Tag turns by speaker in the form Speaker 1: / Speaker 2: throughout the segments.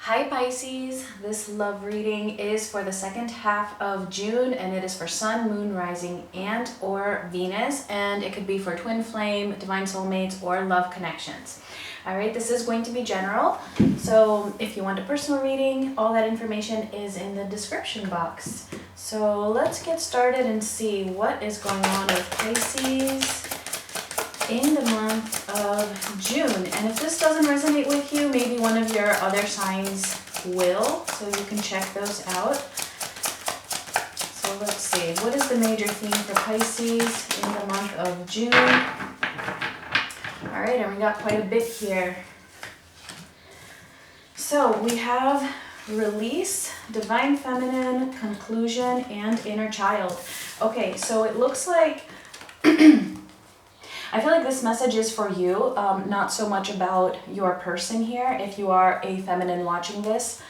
Speaker 1: Hi Pisces, this love reading is for the second half of June and it is for Sun, Moon, Rising, and or Venus, and it could be for twin flame, divine soulmates, or love connections. Alright, this is going to be general, so if you want a personal reading, all that information is in the description box. So let's get started and see what is going on with Pisces in the month of June. And if this doesn't resonate with you, maybe one of your other signs will, so you can check those out. So let's see, what is the major theme for Pisces in the month of June? All right, and we got quite a bit here. So we have release, divine feminine, conclusion, and inner child. Okay, so it looks like I feel like this message is for you, not so much about your person here. If you are a feminine watching this,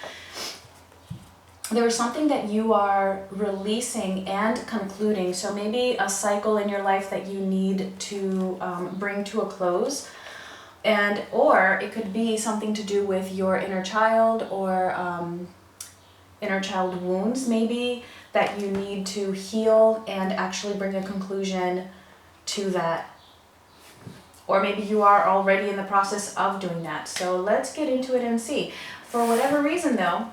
Speaker 1: there is something that you are releasing and concluding. So maybe a cycle in your life that you need to bring to a close. Or it could be something to do with your inner child or inner child wounds maybe that you need to heal and actually bring a conclusion to that. Or maybe you are already in the process of doing that. So let's get into it and see. For whatever reason though,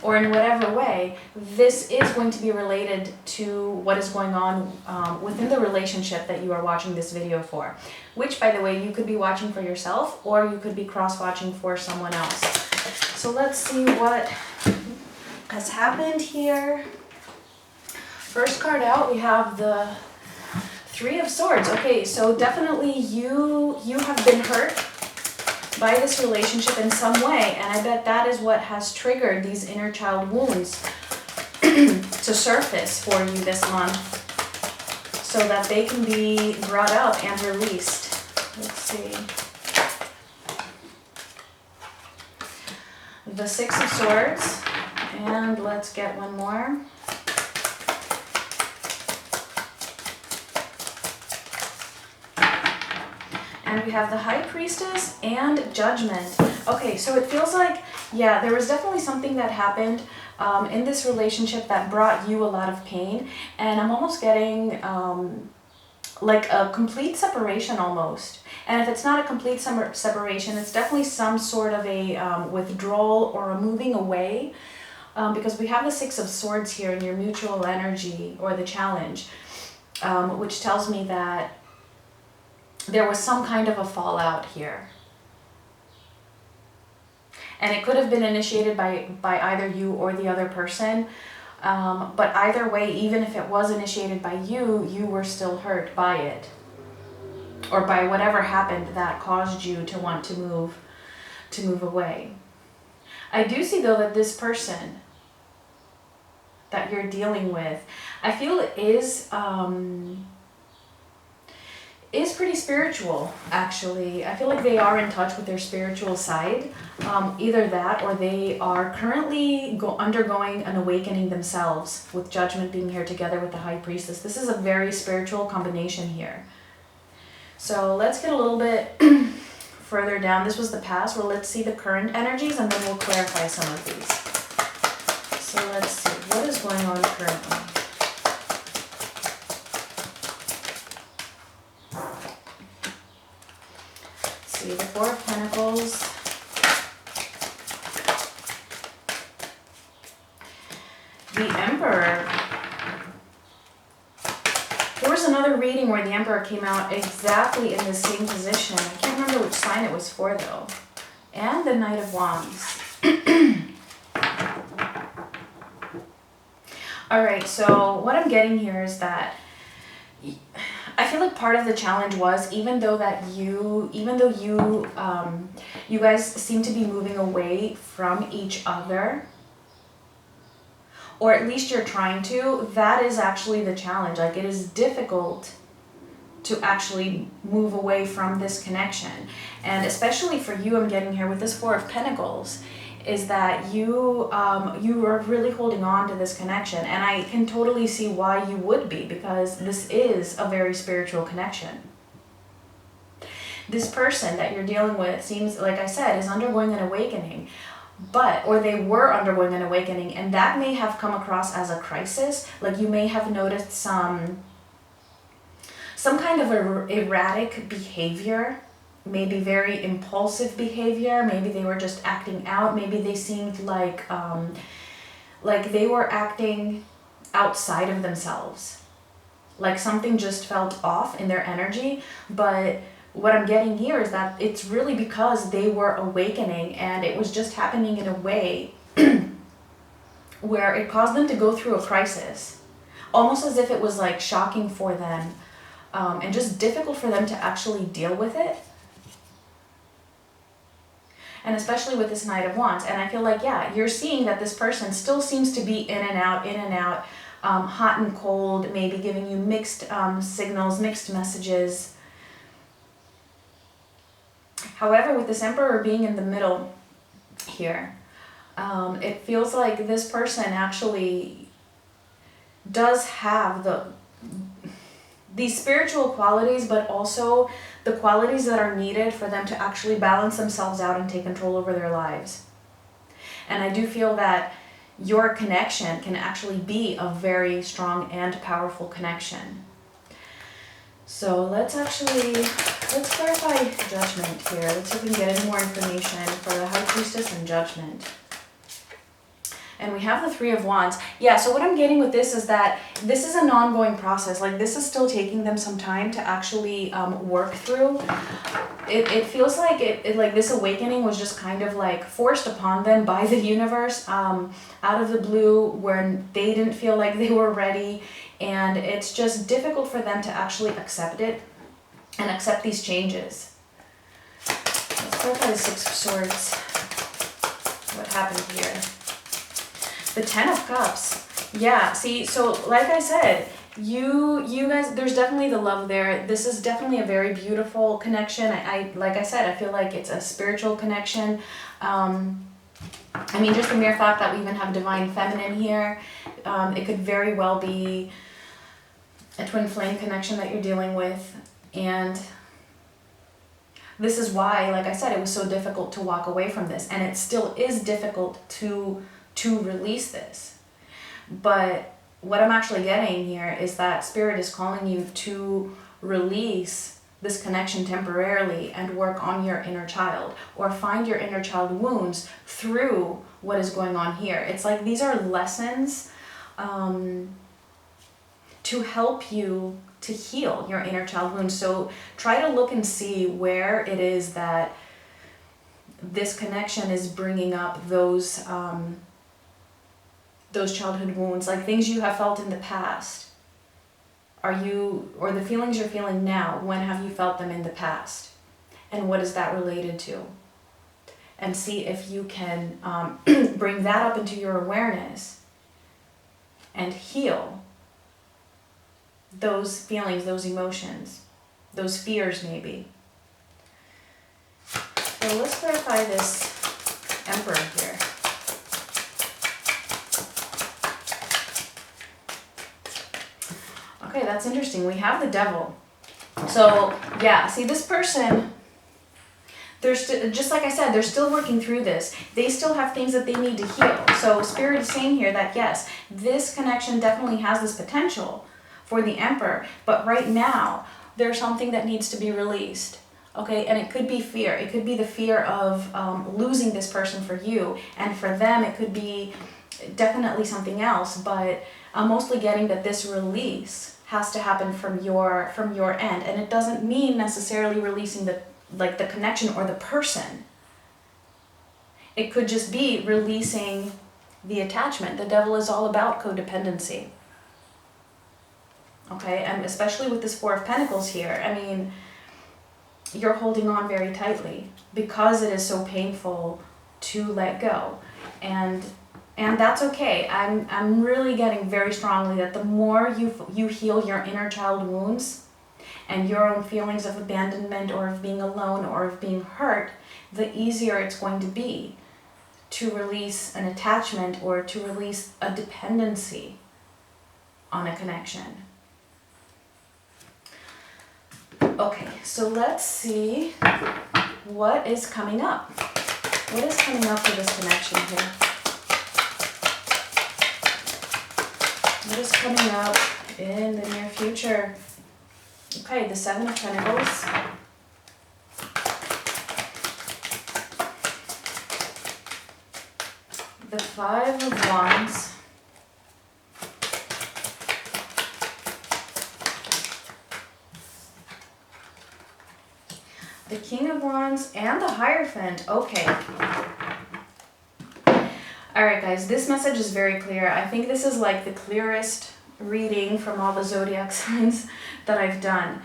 Speaker 1: or in whatever way, this is going to be related to what is going on within the relationship that you are watching this video for. Which, by the way, you could be watching for yourself or you could be cross-watching for someone else. So let's see what has happened here. First card out, we have the Three of Swords. Okay, so definitely you have been hurt by this relationship in some way, and I bet that is what has triggered these inner child wounds to surface for you this month so that they can be brought up and released. Let's see. The Six of Swords, and let's get one more. And we have the High Priestess and Judgment. Okay, so it feels like, yeah, there was definitely something that happened in this relationship that brought you a lot of pain. And I'm almost getting like a complete separation almost. And if it's not a complete separation, it's definitely some sort of a withdrawal or a moving away. Because we have the Six of Swords here in your mutual energy or the challenge, which tells me that there was some kind of a fallout here. And it could have been initiated by either you or the other person. But either way, even if it was initiated by you, you were still hurt by it. Or by whatever happened that caused you to want to move away. I do see though that this person that you're dealing with, I feel is pretty spiritual, actually. I feel like they are in touch with their spiritual side. Either that or they are currently undergoing an awakening themselves, with Judgment being here together with the High Priestess. This is a very spiritual combination here. So let's get a little bit further down. This was the past. Well, let's see the current energies and then we'll clarify some of these. So let's see, what is going on currently? See, the Four of Pentacles, the Emperor. There was another reading where the Emperor came out exactly in the same position. I can't remember which sign it was for though. And the Knight of Wands. Alright, so what I'm getting here is that I feel like part of the challenge was, even though you guys seem to be moving away from each other, or at least you're trying to, that is actually the challenge. Like, it is difficult to actually move away from this connection. And especially for you, I'm getting here with this Four of Pentacles, is that you are really holding on to this connection. And I can totally see why you would be, because this is a very spiritual connection. This person that you're dealing with seems, like I said, is undergoing an awakening. or they were undergoing an awakening, and that may have come across as a crisis. Like you may have noticed some kind of erratic behavior, maybe very impulsive behavior. Maybe they were just acting out. Maybe they seemed like they were acting outside of themselves. Like something just felt off in their energy. But what I'm getting here is that it's really because they were awakening, and it was just happening in a way where it caused them to go through a crisis. Almost as if it was like shocking for them, and just difficult for them to actually deal with it. And especially with this Knight of Wands. And I feel like, yeah, you're seeing that this person still seems to be in and out, hot and cold, maybe giving you mixed signals, mixed messages. However, with this Emperor being in the middle here, it feels like this person actually does have these spiritual qualities, but also the qualities that are needed for them to actually balance themselves out and take control over their lives. And I do feel that your connection can actually be a very strong and powerful connection. So let's clarify Judgment here. Let's see if we can get any more information for the High Priestess and Judgment. And we have the Three of Wands. Yeah, so what I'm getting with this is that this is an ongoing process. Like this is still taking them some time to actually work through. It feels like like this awakening was just kind of like forced upon them by the universe, out of the blue, where they didn't feel like they were ready. And it's just difficult for them to actually accept it and accept these changes. Let's clarify the Six of Swords. What happened here? The Ten of Cups. Yeah, see, so like I said, you guys, there's definitely the love there. This is definitely a very beautiful connection. Like I said, I feel like it's a spiritual connection. I mean, just the mere fact that we even have Divine Feminine here, it could very well be a twin flame connection that you're dealing with. And this is why, like I said, it was so difficult to walk away from this. And it still is difficult to release this. But what I'm actually getting here is that Spirit is calling you to release this connection temporarily and work on your inner child, or find your inner child wounds through what is going on here. It's like these are lessons to help you to heal your inner child wounds. So try to look and see where it is that this connection is bringing up those childhood wounds, like things you have felt in the past. Or the feelings you're feeling now, when have you felt them in the past? And what is that related to? And see if you can bring that up into your awareness and heal those feelings, those emotions, those fears maybe. So let's clarify this Emperor here. Okay, that's interesting. We have the Devil. So, yeah, see, this person, just like I said, they're still working through this. They still have things that they need to heal. So Spirit is saying here that, yes, this connection definitely has this potential for the Emperor. But right now, there's something that needs to be released. Okay, and it could be fear. It could be the fear of losing this person for you. And for them, it could be definitely something else. But I'm mostly getting that this release has to happen from your end, and it doesn't mean necessarily releasing the connection or the person. It could just be releasing the attachment. The Devil is all about codependency. Okay, and especially with this Four of Pentacles here, I mean, you're holding on very tightly because it is so painful to let go, and that's okay. I'm really getting very strongly that the more you heal your inner child wounds and your own feelings of abandonment or of being alone or of being hurt, the easier it's going to be to release an attachment or to release a dependency on a connection. Okay, so let's see what is coming up What is coming up for this connection here? What is coming up in the near future? Okay, the Seven of Pentacles. The Five of Wands. The King of Wands and the Hierophant. Okay. Alright guys, this message is very clear. I think this is like the clearest reading from all the zodiac signs that I've done.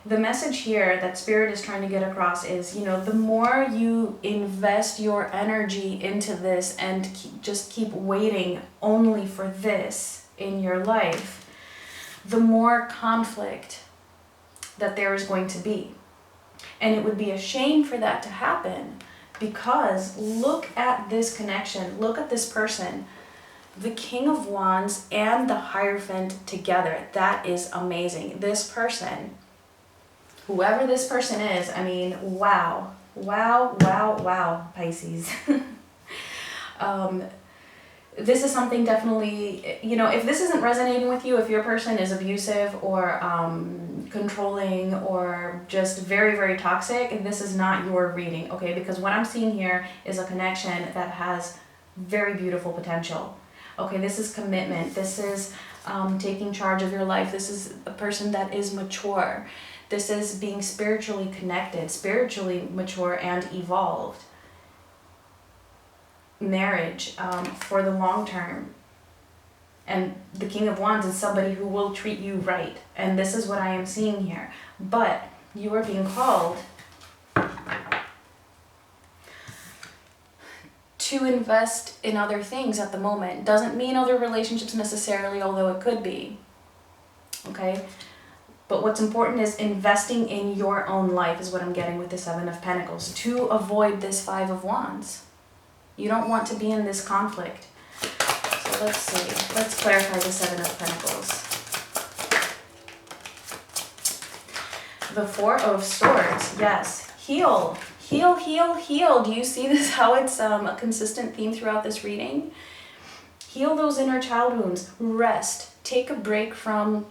Speaker 1: The message here that Spirit is trying to get across is, you know, the more you invest your energy into this and just keep waiting only for this in your life, the more conflict that there is going to be. And it would be a shame for that to happen, because look at this connection, look at this person, the King of Wands and the Hierophant together. That is amazing. This person, whoever this person is, I mean, wow, wow, wow, wow, Pisces. This is something definitely, you know, if this isn't resonating with you, if your person is abusive or controlling or just very, very toxic, this is not your reading, okay? Because what I'm seeing here is a connection that has very beautiful potential. Okay, this is commitment. This is taking charge of your life. This is a person that is mature. This is being spiritually connected, spiritually mature and evolved. Marriage for the long term. And the King of Wands is somebody who will treat you right. And this is what I am seeing here. But you are being called to invest in other things at the moment. Doesn't mean other relationships necessarily, although it could be. Okay? But what's important is investing in your own life is what I'm getting with the Seven of Pentacles, to avoid this Five of Wands. You don't want to be in this conflict. So let's see. Let's clarify the Seven of Pentacles. The Four of Swords. Yes. Heal. Heal, heal, heal. Do you see this, how it's a consistent theme throughout this reading? Heal those inner child wounds. Rest. Take a break from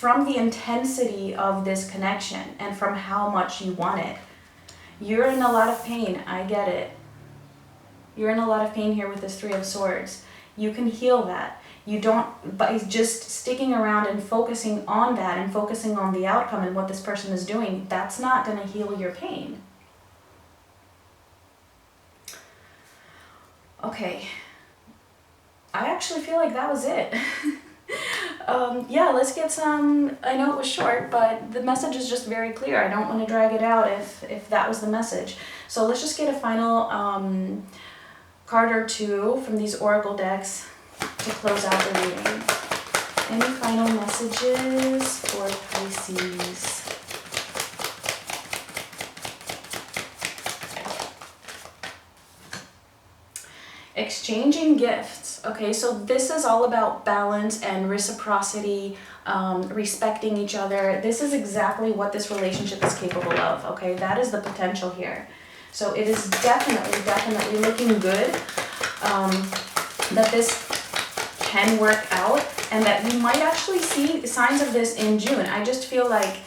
Speaker 1: the intensity of this connection and from how much you want it. You're in a lot of pain. I get it. You're in a lot of pain here with this Three of Swords. You can heal that. You don't, by just sticking around and focusing on that and focusing on the outcome and what this person is doing, that's not going to heal your pain. Okay. I actually feel like that was it. Yeah, let's get some, I know it was short, but the message is just very clear. I don't want to drag it out if that was the message. So let's just get a final card or two from these oracle decks to close out the reading. Any final messages for Pisces? Exchanging gifts. Okay, so this is all about balance and reciprocity, respecting each other. This is exactly what this relationship is capable of. Okay, that is the potential here. So it is definitely looking good that this can work out and that you might actually see signs of this in June. I just feel like,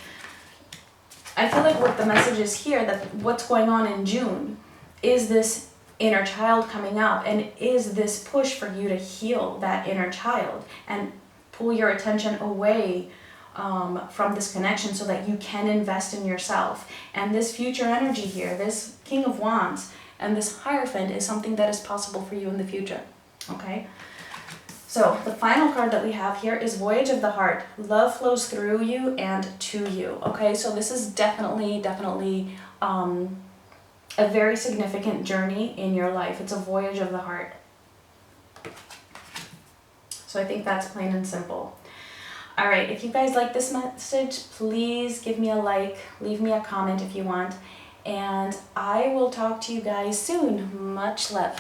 Speaker 1: what the message is here, that what's going on in June is this inner child coming up, and is this push for you to heal that inner child and pull your attention away from this connection so that you can invest in yourself. And this future energy here, this King of Wands and this Hierophant, is something that is possible for you in the future. Okay? So the final card that we have here is Voyage of the Heart. Love flows through you and to you. Okay, so this is definitely a very significant journey in your life. It's a voyage of the heart. So I think that's plain and simple. All right, if you guys like this message, please give me a like, leave me a comment if you want, and I will talk to you guys soon. Much love.